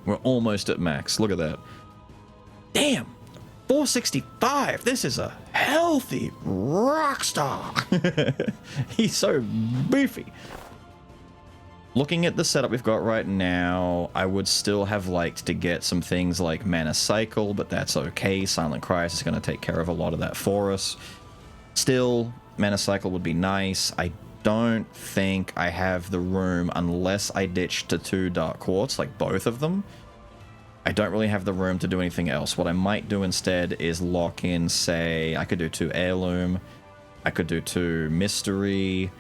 we're almost at max. Look at that. Damn! 465! This is a healthy rock star! He's so beefy. Looking at the setup we've got right now, I would still have liked to get some things like Mana Cycle, but that's okay. Silent Christ is going to take care of a lot of that for us. Still, Mana Cycle would be nice. I don't think I have the room unless I ditch to 2 Dark Quartz, like both of them. I don't really have the room to do anything else. What I might do instead is lock in, say, I could do 2 Heirloom. I could do 2 Mystery.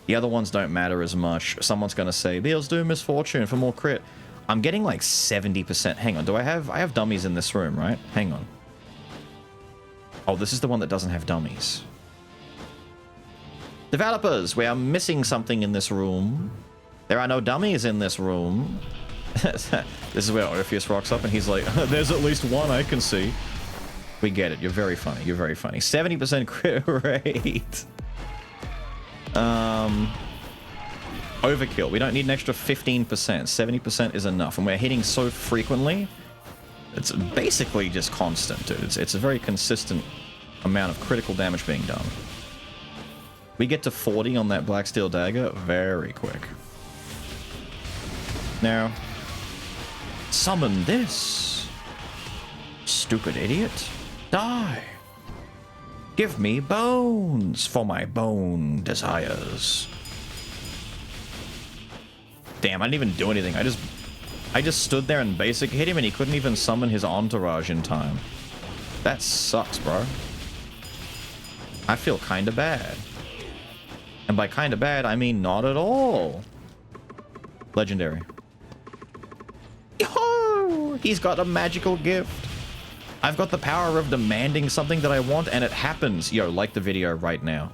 The other ones don't matter as much. Someone's going to say, Beelz, do Misfortune for more crit. I'm getting like 70%. Hang on, I have dummies in this room, right? Hang on. Oh, this is the one that doesn't have dummies. Developers, we are missing something in this room. There are no dummies in this room. This is where Orpheus rocks up and he's like, there's at least one I can see. We get it. You're very funny. You're very funny. 70% crit rate. Overkill. We don't need an extra 15%. 70% is enough. And we're hitting so frequently. It's basically just constant, dude. It's a very consistent amount of critical damage being done. We get to 40 on that Black Steel Dagger very quick. Now, summon this. stupid idiot. Die. Give me bones for my bone desires. Damn, I didn't even do anything. I just stood there and basic hit him and he couldn't even summon his entourage in time. That sucks, bro. I feel kinda bad. And by kinda bad, I mean not at all. Legendary. Yo! He's got a magical gift. I've got the power of demanding something that I want and it happens. Yo, like the video right now.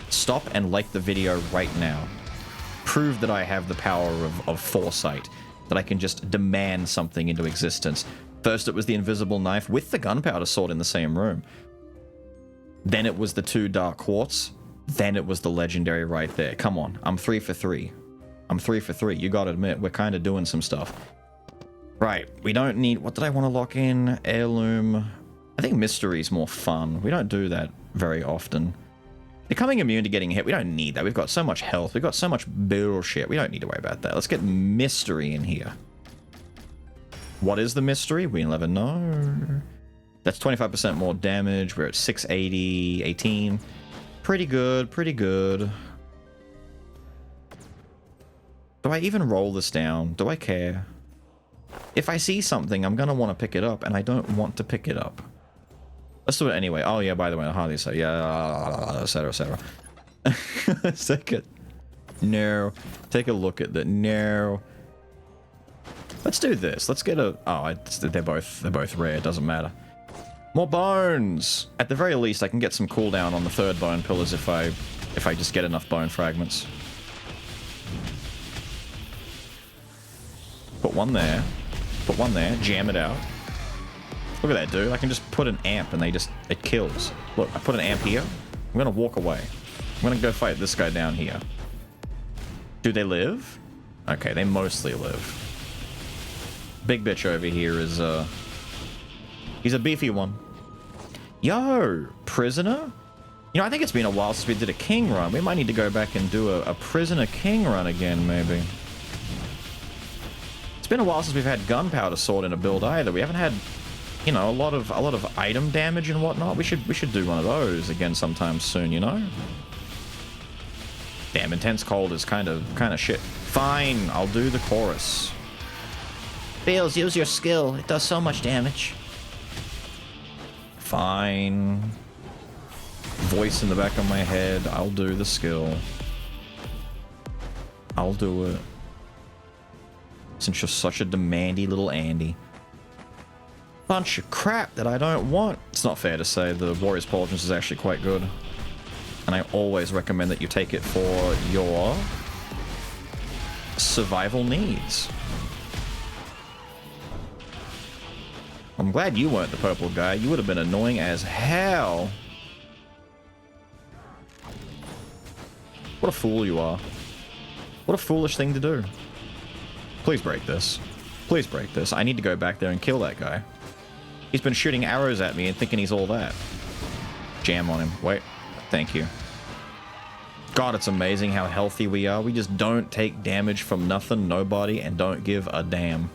Stop and like the video right now. Prove that I have the power of foresight. That I can just demand something into existence. First it was the invisible knife with the gunpowder sword in the same room. Then it was the 2 dark quartz. Then it was the legendary right there. Come on, I'm 3 for 3. I'm 3 for 3. You gotta admit, we're kind of doing some stuff. Right, we don't need... What did I want to lock in? Heirloom. I think mystery's more fun. We don't do that very often. Becoming immune to getting hit, we don't need that. We've got so much health. We've got so much bullshit. We don't need to worry about that. Let's get mystery in here. What is the mystery? We never know. That's 25% more damage. We're at 680, 18. Pretty good, pretty good. Do I even roll this down? Do I care? If I see something, I'm going to want to pick it up, and I don't want to pick it up. Let's do it anyway. Oh, yeah, by the way, I hardly say. Yeah, etc., etc. Second. No. Take a look at that. No. Let's do this. Let's get a... Oh, they're both rare. It doesn't matter. More bones! At the very least, I can get some cooldown on the 3rd bone pillars if I just get enough bone fragments. Put one there. Put one there. Jam it out. Look at that, dude. I can just put an amp and it kills. Look, I put an amp here. I'm gonna walk away. I'm gonna go fight this guy down here. Do they live? Okay, they mostly live. Big bitch over here is, he's a beefy one. Yo, prisoner? You know, I think it's been a while since we did a king run. We might need to go back and do a prisoner king run again, maybe. It's been a while since we've had gunpowder sword in a build either. We haven't had, you know, a lot of item damage and whatnot. We should do one of those again sometime soon, you know? Damn, intense cold is kind of shit. Fine, I'll do the chorus. Beelz, use your skill. It does so much damage. Fine. Voice in the back of my head. I'll do the skill. I'll do it. Since you're such a demandy little Andy. Bunch of crap that I don't want. It's not fair to say the Warrior's Pauldrons is actually quite good. And I always recommend that you take it for your survival needs. I'm glad you weren't the purple guy. You would have been annoying as hell. What a fool you are. What a foolish thing to do. Please break this. Please break this. I need to go back there and kill that guy. He's been shooting arrows at me and thinking he's all that. Jam on him. Wait. Thank you. God, it's amazing how healthy we are. We just don't take damage from nothing, nobody, and don't give a damn.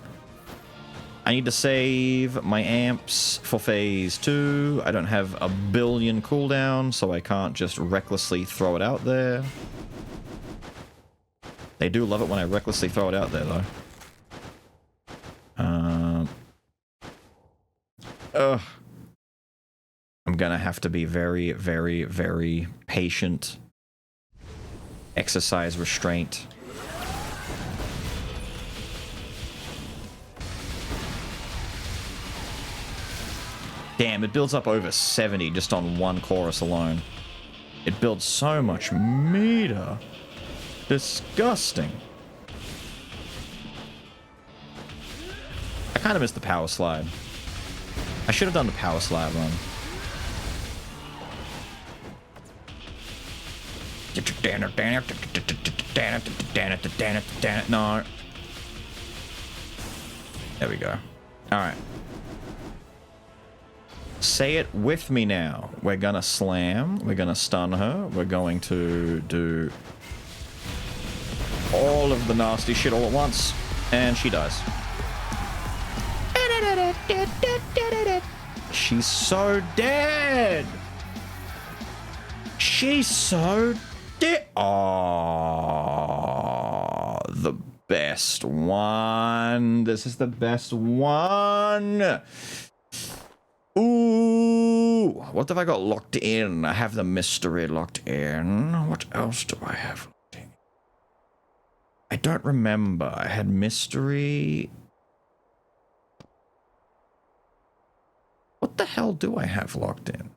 I need to save my amps for phase 2. I don't have a billion cooldown, so I can't just recklessly throw it out there. They do love it when I recklessly throw it out there, though. I'm gonna have to be very, very, very patient. Exercise restraint. Damn, it builds up over 70 just on one chorus alone. It builds so much meter. Disgusting. I kind of missed the power slide. I should have done the power slide run. No. There we go. Alright. Say it with me now. We're gonna slam. We're gonna stun her. We're going to do all of the nasty shit all at once. And she dies. She's so dead. She's so dead. Oh, the best one. This is the best one. Ooh, what have I got locked in? I have the mystery locked in. What else do I have locked in? I don't remember. I had mystery. What the hell do I have locked in?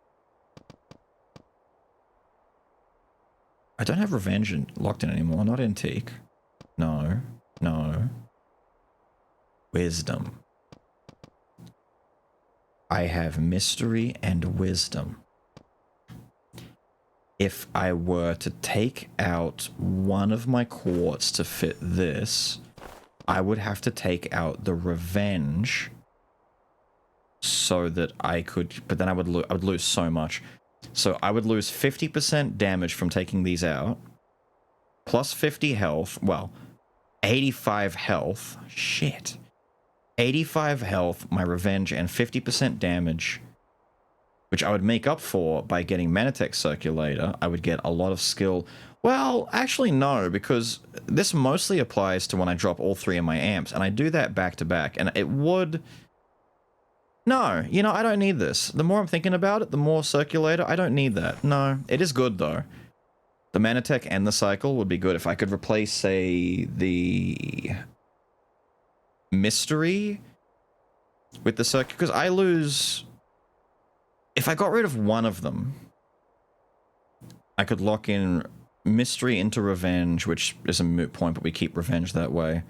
I don't have revenge locked in anymore. Not antique. No. No. Wisdom. I have mystery and wisdom. If I were to take out one of my quartz to fit this, I would have to take out the revenge so that I could, but then I would lose so much. So I would lose 50% damage from taking these out, plus 50 health, well, 85 health, shit. 85 health, my revenge, and 50% damage, which I would make up for by getting Manatech Circulator. I would get a lot of skill. Well, actually no, because this mostly applies to when I drop all 3 of my amps, and I do that back to back, and it would... No, you know, I don't need this. The more I'm thinking about it, the more Circulator, I don't need that. No, it is good though. The Manatech and the Cycle would be good if I could replace, say, the... mystery with the circuit, because I lose. If I got rid of one of them, I could lock in mystery into revenge, which is a moot point, but we keep revenge that way,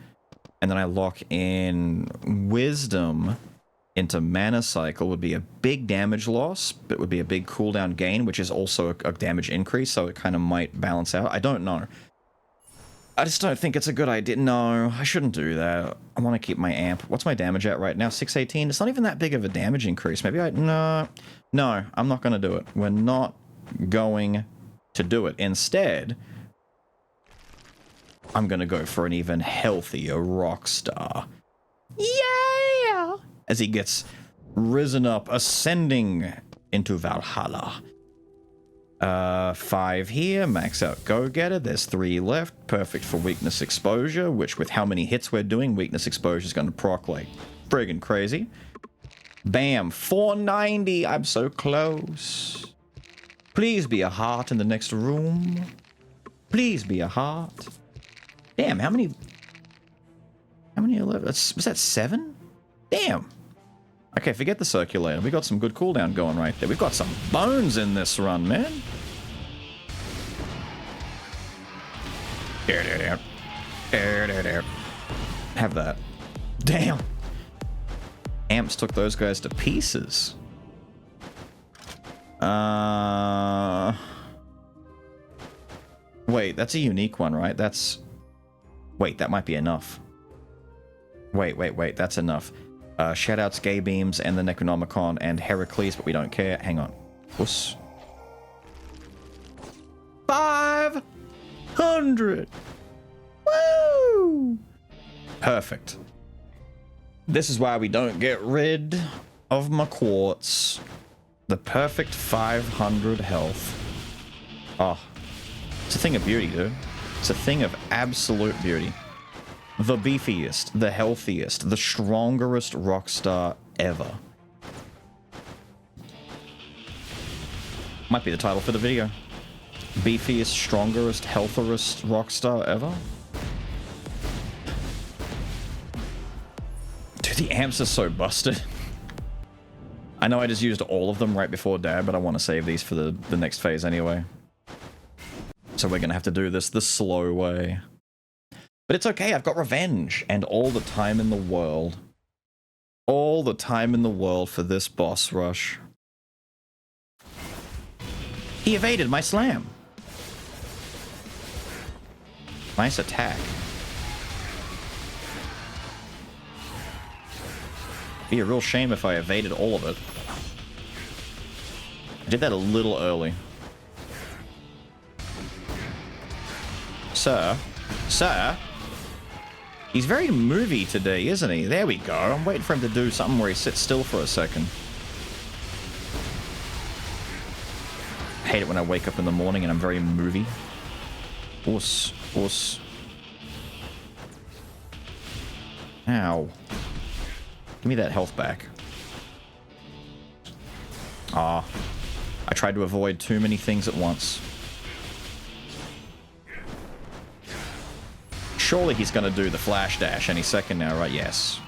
and then I lock in wisdom into mana cycle. Would be a big damage loss, but would be a big cooldown gain, which is also a damage increase, so it kind of might balance out. I don't know. I just don't think it's a good idea. No, I shouldn't do that. I want to keep my amp. What's my damage at right now? 618? It's not even that big of a damage increase. Maybe No, I'm not going to do it. We're not going to do it. Instead, I'm going to go for an even healthier Rockstar. Yeah! As he gets risen up, ascending into Valhalla. 5 here, max out Go-Getter, there's 3 left, perfect for weakness exposure, which with how many hits we're doing, weakness exposure is going to proc like friggin' crazy. Bam, 490, I'm so close. Please be a heart in the next room. Please be a heart. Damn, how many are left? Was that 7? Damn. Okay, forget the Circulator. We got some good cooldown going right there. We've got some bones in this run, man. Have that. Damn. Amps took those guys to pieces. Wait, that's a unique one, right? Wait, that might be enough. Wait, that's enough. Shoutouts, Gay Beams, and the Necronomicon, and Heracles, but we don't care. Hang on. Puss. 500! Woo! Perfect. This is why we don't get rid of my quartz. The perfect 500 health. Oh. It's a thing of beauty, dude. It's a thing of absolute beauty. The beefiest, the healthiest, the strongerest Rockstar ever. Might be the title for the video. Beefiest, strongerest, healthiest Rockstar ever. Dude, the amps are so busted. I know I just used all of them right before dad, but I want to save these for the next phase anyway. So we're gonna have to do this the slow way. But it's okay, I've got revenge, and all the time in the world. All the time in the world for this boss rush. He evaded my slam. Nice attack. Be a real shame if I evaded all of it. I did that a little early. Sir? Sir? He's very movie today, isn't he? There we go. I'm waiting for him to do something where he sits still for a second. I hate it when I wake up in the morning and I'm very movie. Oos. Oos. Ow. Give me that health back. Ah. I tried to avoid too many things at once. Surely he's going to do the flash dash any second now, right? Yes.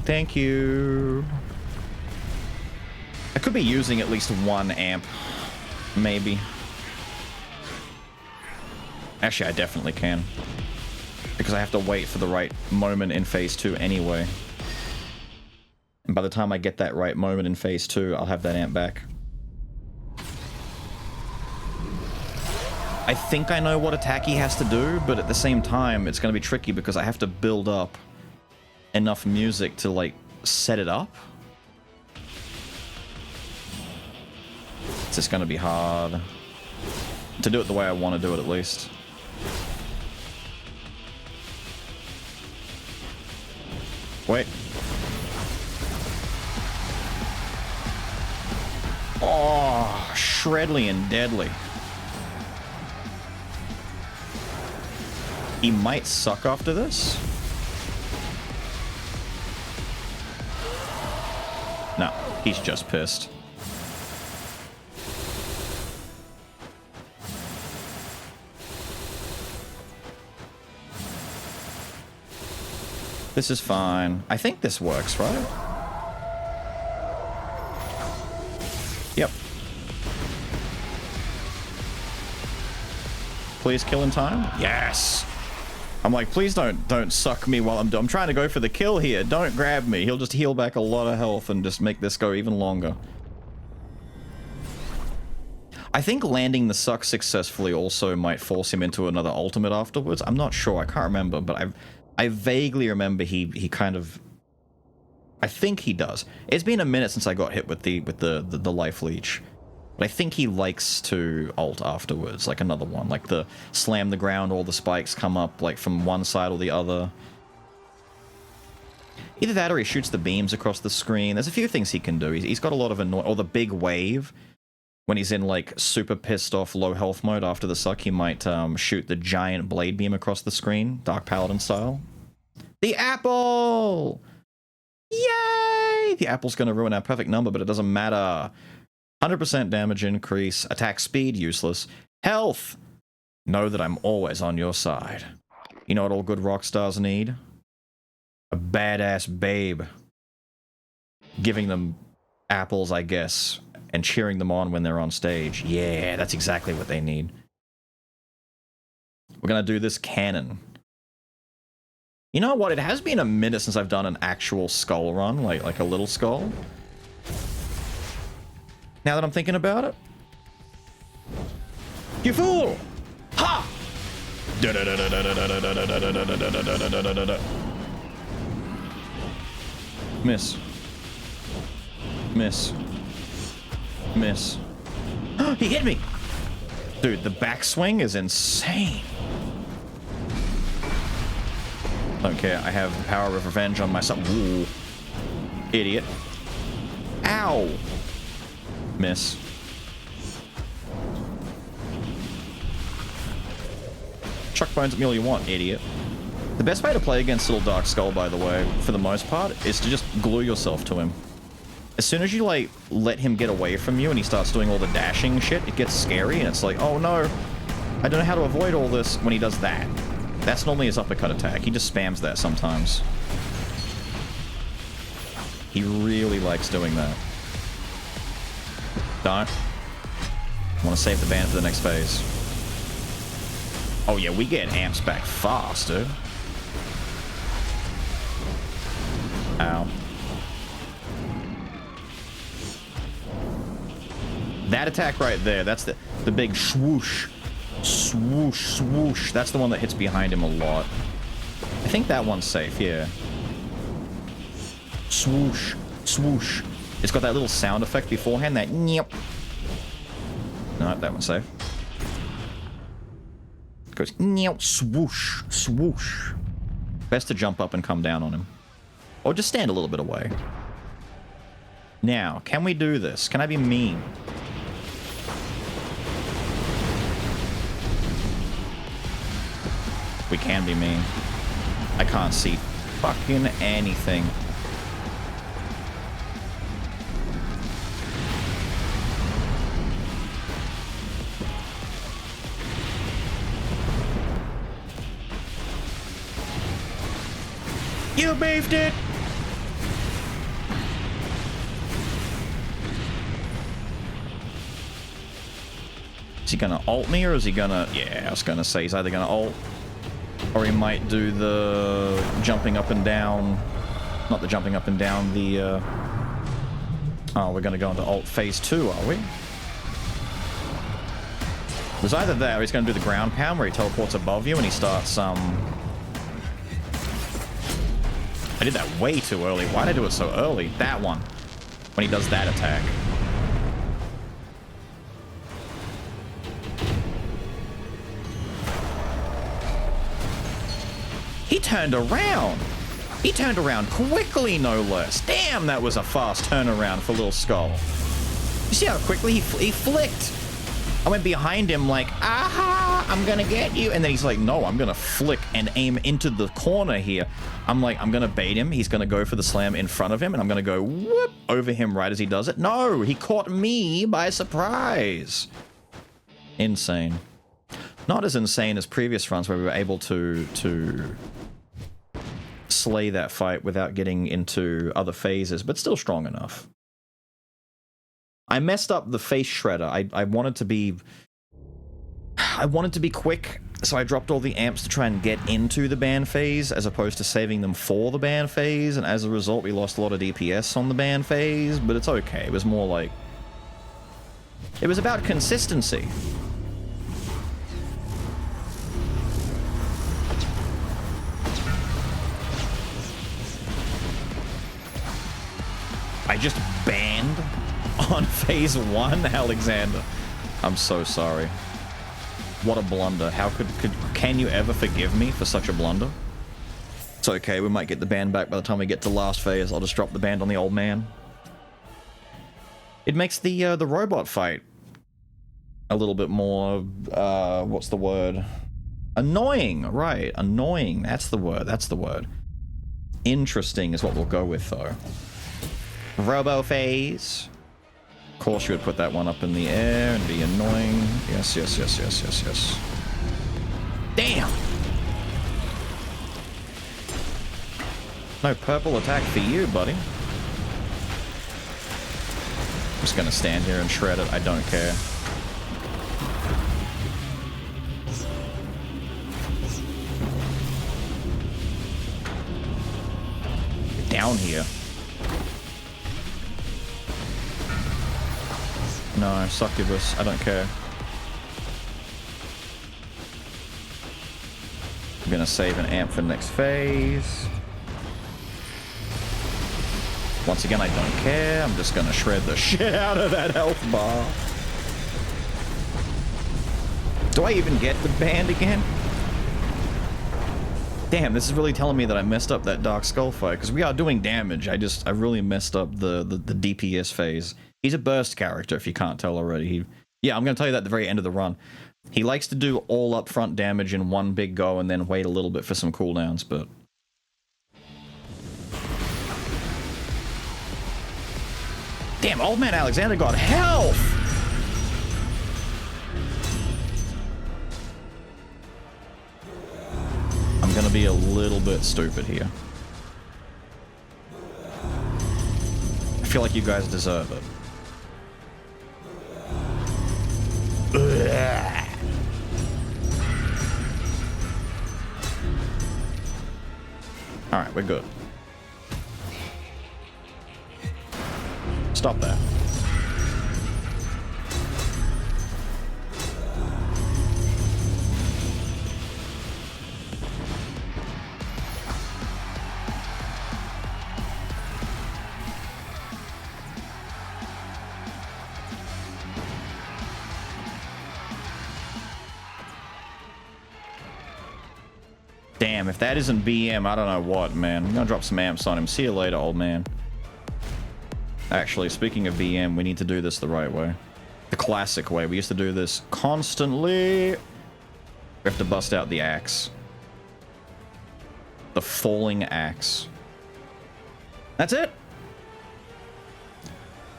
Thank you. I could be using at least 1 amp. Maybe. Actually, I definitely can. Because I have to wait for the right moment in phase 2 anyway. And by the time I get that right moment in phase 2, I'll have that amp back. I think I know what attack he has to do, but at the same time, it's going to be tricky because I have to build up enough music to, like, set it up. It's just going to be hard to do it the way I want to do it, at least. Wait. Oh, Shredly and Deadly. He might suck after this. No, he's just pissed. This is fine. I think this works, right? Yep. Please kill in time? Yes! I'm like, please don't suck me while I'm trying to go for the kill here. Don't grab me. He'll just heal back a lot of health and just make this go even longer. I think landing the suck successfully also might force him into another ultimate afterwards. I'm not sure. I can't remember, but I vaguely remember he kind of... I think he does. It's been a minute since I got hit with the life leech. But I think he likes to ult afterwards, like another one. Like the slam the ground, all the spikes come up like from one side or the other. Either that or he shoots the beams across the screen. There's a few things he can do. He's got a lot of annoy... Or the big wave. When he's in like super pissed off low health mode after the suck, he might shoot the giant blade beam across the screen, Dark Paladin style. The apple! Yay! The apple's going to ruin our perfect number, but it doesn't matter. 100% damage increase, attack speed, useless. Health! Know that I'm always on your side. You know what all good rock stars need? A badass babe. Giving them apples, I guess, and cheering them on when they're on stage. Yeah, that's exactly what they need. We're going to do this canon. You know what? It has been a minute since I've done an actual Skul run, like a little Skul. Now that I'm thinking about it. You fool! Ha! Miss. Miss. Miss. He hit me! Dude, the backswing is insane. Don't care. I have the power of revenge on myself. Ooh. Idiot. Ow! Miss. Chuck bones at me all you want, idiot. The best way to play against Little Dark Skul, by the way, for the most part, is to just glue yourself to him. As soon as you, like, let him get away from you and he starts doing all the dashing shit, it gets scary and it's like, oh no, I don't know how to avoid all this when he does that. That's normally his uppercut attack. He just spams that sometimes. He really likes doing that. Don't. I want to save the band for the next phase. Oh yeah, we get amps back fast, dude. Ow. That attack right there, that's the big swoosh. Swoosh, swoosh. That's the one that hits behind him a lot. I think that one's safe, yeah. Swoosh, swoosh. It's got that little sound effect beforehand, that nyep. No, that one's safe. Goes swoosh, swoosh. Best to jump up and come down on him. Or just stand a little bit away. Now, can we do this? Can I be mean? We can be mean. I can't see fucking anything. You beefed it! Is he gonna ult me or is he gonna... Yeah, I was gonna say he's either gonna ult or he might do the jumping up and down. Not the jumping up and down, the... Oh, we're gonna go into ult phase 2, are we? There's either that or he's gonna do the ground pound where he teleports above you and he starts, I did that way too early. Why did I do it so early? That one. When he does that attack. He turned around. He turned around quickly, no less. Damn, that was a fast turnaround for little Skul. You see how quickly he flicked? I went behind him like, aha, I'm gonna get you. And then he's like, no, I'm gonna flick and aim into the corner here. I'm like, I'm gonna bait him. He's gonna go for the slam in front of him. And I'm gonna go whoop over him right as he does it. No, he caught me by surprise. Insane. Not as insane as previous runs where we were able to slay that fight without getting into other phases, but still strong enough. I messed up the face shredder. I wanted to be quick, so I dropped all the amps to try and get into the ban phase as opposed to saving them for the ban phase, and as a result we lost a lot of DPS on the ban phase, but it's okay. It was more like... It was about consistency. I just banned on phase 1, Alexander. I'm so sorry. What a blunder. How can you ever forgive me for such a blunder? It's okay, we might get the band back by the time we get to last phase. I'll just drop the band on the old man. It makes the robot fight a little bit more, what's the word? Annoying, right. Annoying, that's the word, that's the word. Interesting is what we'll go with, though. Robo phase. Of course you would put that one up in the air and be annoying. Yes, yes, yes, yes, yes, yes. Damn! No purple attack for you, buddy. I'm just gonna stand here and shred it. I don't care. Get down here. No, succubus. I don't care. I'm gonna save an amp for the next phase. Once again, I don't care. I'm just gonna shred the shit out of that health bar. Do I even get the band again? Damn, this is really telling me that I messed up that Dark Skull fight, because we are doing damage. I really messed up the DPS phase. He's a burst character, if you can't tell already. Yeah, I'm going to tell you that at the very end of the run. He likes to do all upfront damage in one big go and then wait a little bit for some cooldowns, but... Damn, old man Alexander got health! I'm going to be a little bit stupid here. I feel like you guys deserve it. Alright, we're good. Stop that. Damn, if that isn't BM, I don't know what, man. I'm gonna drop some amps on him. See you later, old man. Actually, speaking of BM, we need to do this the right way. The classic way. We used to do this constantly. We have to bust out the axe. The falling axe. That's it.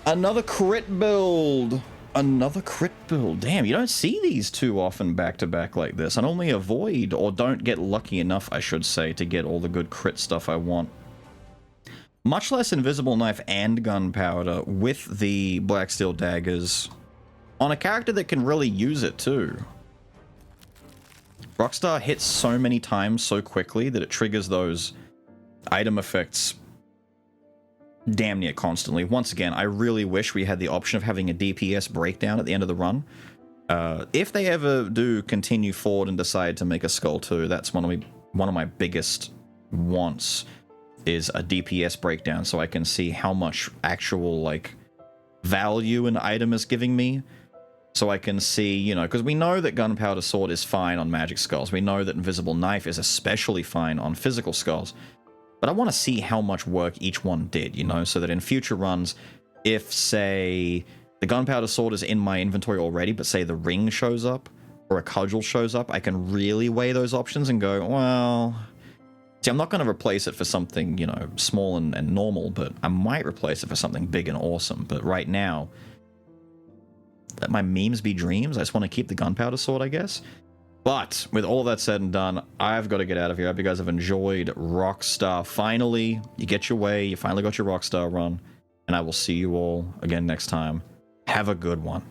Another crit build. Another crit build. Damn, you don't see these too often back to back like this. I normally avoid, or don't get lucky enough, I should say, to get all the good crit stuff I want. Much less invisible knife and gunpowder with the black steel daggers on a character that can really use it too. Rockstar hits so many times so quickly that it triggers those item effects damn near constantly. Once again, I really wish we had the option of having a DPS breakdown at the end of the run. If they ever do continue forward and decide to make a Skul 2, that's one of my biggest wants, is a DPS breakdown, so I can see how much actual, like, value an item is giving me. So I can see, you know, because we know that gunpowder sword is fine on magic skulls. We know that invisible knife is especially fine on physical skulls. But I want to see how much work each one did, you know, so that in future runs, if, say, the gunpowder sword is in my inventory already, but say the ring shows up, or a cudgel shows up, I can really weigh those options and go, well... See, I'm not going to replace it for something, you know, small and normal, but I might replace it for something big and awesome. But right now, let my memes be dreams. I just want to keep the gunpowder sword, I guess. But with all that said and done, I've got to get out of here. I hope you guys have enjoyed Rockstar. Finally, you get your way. You finally got your Rockstar run. And I will see you all again next time. Have a good one.